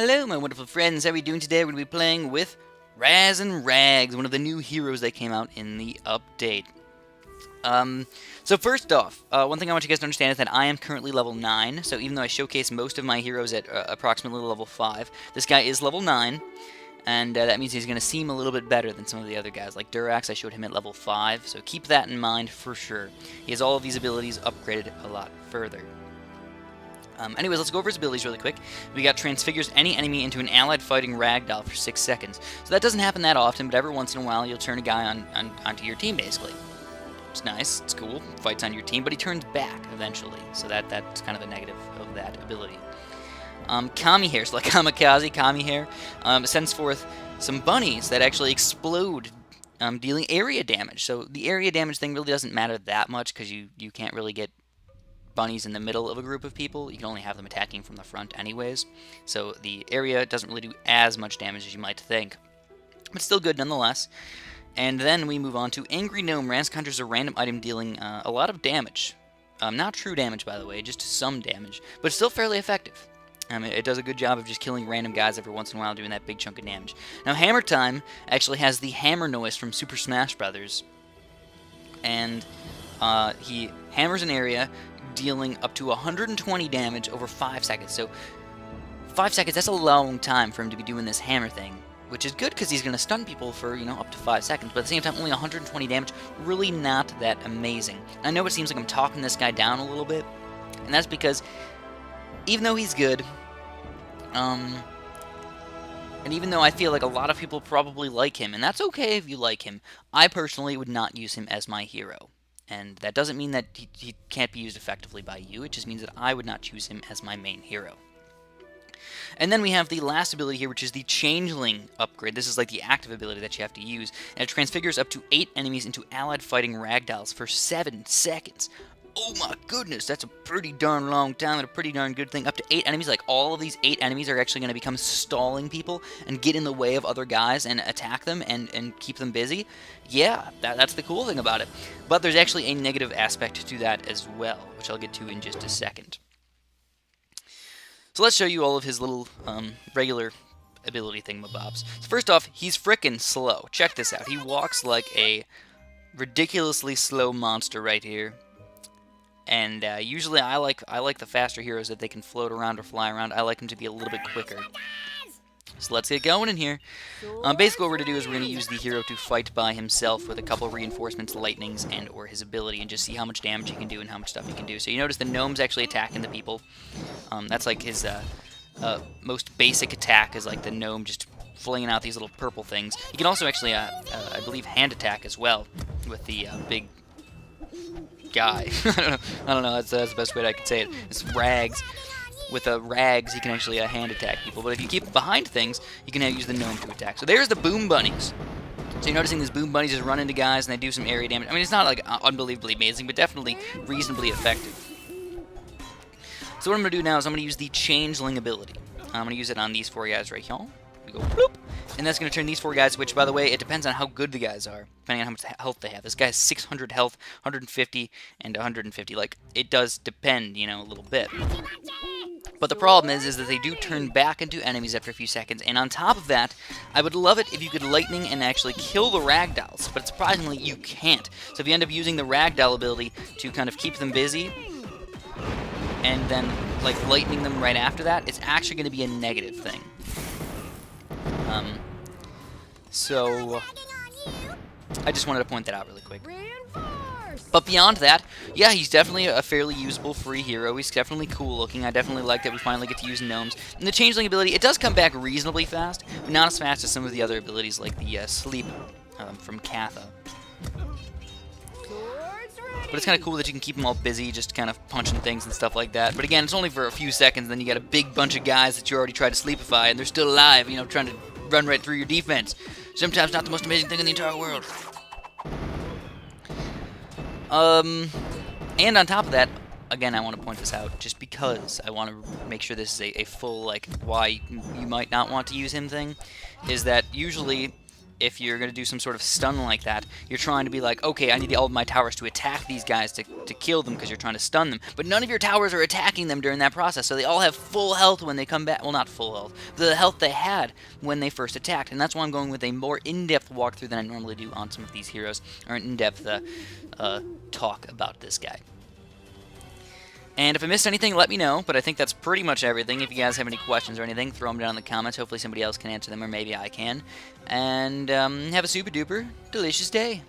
Hello, my wonderful friends. How are we doing today? We're going to be playing with Razz&Rags, one of the new heroes that came out in the update. So first off, one thing I want you guys to understand is that I am currently level 9, so even though I showcase most of my heroes at approximately level 5, this guy is level 9, and that means he's going to seem a little bit better than some of the other guys. Like Durax, I showed him at level 5, so keep that in mind for sure. He has all of these abilities upgraded a lot further. Anyways, let's go over his abilities really quick. We got transfigures any enemy into an allied fighting ragdoll for 6 seconds. So that doesn't happen that often, but every once in a while you'll turn a guy onto your team, basically. It's nice, it's cool, fights on your team, but he turns back eventually. So that's kind of a negative of that ability. Kami hair, so like Kamikaze, Kami hair, sends forth some bunnies that actually explode, dealing area damage. So the area damage thing really doesn't matter that much because you can't really get bunnies in the middle of a group of people. You can only have them attacking from the front anyways, so the area doesn't really do as much damage as you might think, but still good nonetheless. And then we move on to Angry Gnome. Razz conjures a random item dealing a lot of damage. Not true damage, by the way, just some damage, but still fairly effective. It does a good job of just killing random guys every once in a while, doing that big chunk of damage. Now, Hammer Time actually has the hammer noise from Super Smash Brothers, and he hammers an area, dealing up to 120 damage over 5 seconds. So 5 seconds, that's a long time for him to be doing this hammer thing, which is good because he's going to stun people for, up to 5 seconds, but at the same time, only 120 damage, really not that amazing. And I know it seems like I'm talking this guy down a little bit, and that's because even though he's good, and even though I feel like a lot of people probably like him, and that's okay if you like him, I personally would not use him as my hero. And that doesn't mean that he can't be used effectively by you, it just means that I would not choose him as my main hero. And then we have the last ability here, which is the Changeling upgrade. This is like the active ability that you have to use, and it transfigures up to 8 enemies into allied fighting ragdolls for 7 seconds. Oh my goodness, that's a pretty darn long time and a pretty darn good thing. Up to 8 enemies, like all of these 8 enemies are actually going to become stalling people and get in the way of other guys and attack them and keep them busy. Yeah, that's the cool thing about it. But there's actually a negative aspect to that as well, which I'll get to in just a second. So let's show you all of his little regular ability thingamabobs. So first off, he's frickin' slow. Check this out. He walks like a ridiculously slow monster right here. And usually I like the faster heroes that they can float around or fly around. I like them to be a little bit quicker. So let's get going in here. Basically what we're going to do is we're going to use the hero to fight by himself with a couple of reinforcements, lightnings, and or his ability, and just see how much damage he can do and how much stuff he can do. So you notice the gnome's actually attacking the people. That's like his most basic attack, is like the gnome just flinging out these little purple things. You can also actually, I believe, hand attack as well with the big guy. I don't know. That's the best way that I could say it. It's Rags. With Rags, he can actually hand attack people. But if you keep behind things, you can use the gnome to attack. So there's the boom bunnies. So you're noticing these boom bunnies just run into guys and they do some area damage. I mean, it's not like unbelievably amazing, but definitely reasonably effective. So what I'm going to do now is I'm going to use the Changeling ability. I'm going to use it on these 4 guys right here. We go bloop. And that's going to turn these 4 guys, which, by the way, it depends on how good the guys are, depending on how much health they have. This guy has 600 health, 150, and 150. Like, it does depend, a little bit. But the problem is that they do turn back into enemies after a few seconds. And on top of that, I would love it if you could lightning and actually kill the ragdolls. But surprisingly, you can't. So if you end up using the ragdoll ability to kind of keep them busy, and then, like, lightning them right after that, it's actually going to be a negative thing. So I just wanted to point that out really quick. But beyond that, yeah, he's definitely a fairly usable free hero. He's definitely cool looking. I definitely like that we finally get to use gnomes. And the Changeling ability, it does come back reasonably fast, but not as fast as some of the other abilities like the Sleep from Katha. But it's kind of cool that you can keep them all busy, just kind of punching things and stuff like that. But again, it's only for a few seconds, then you got a big bunch of guys that you already tried to sleepify, and they're still alive, trying to run right through your defense. Sometimes not the most amazing thing in the entire world. And on top of that, again, I want to point this out, just because I want to make sure this is a full, like, why you might not want to use him thing, is that usually if you're going to do some sort of stun like that, you're trying to be like, okay, I need all of my towers to attack these guys to kill them because you're trying to stun them. But none of your towers are attacking them during that process, so they all have full health when they come back. Well, not full health. The health they had when they first attacked. And that's why I'm going with a more in-depth walkthrough than I normally do on some of these heroes, or an in-depth talk about this guy. And if I missed anything, let me know, but I think that's pretty much everything. If you guys have any questions or anything, throw them down in the comments. Hopefully somebody else can answer them, or maybe I can. And have a super-duper delicious day.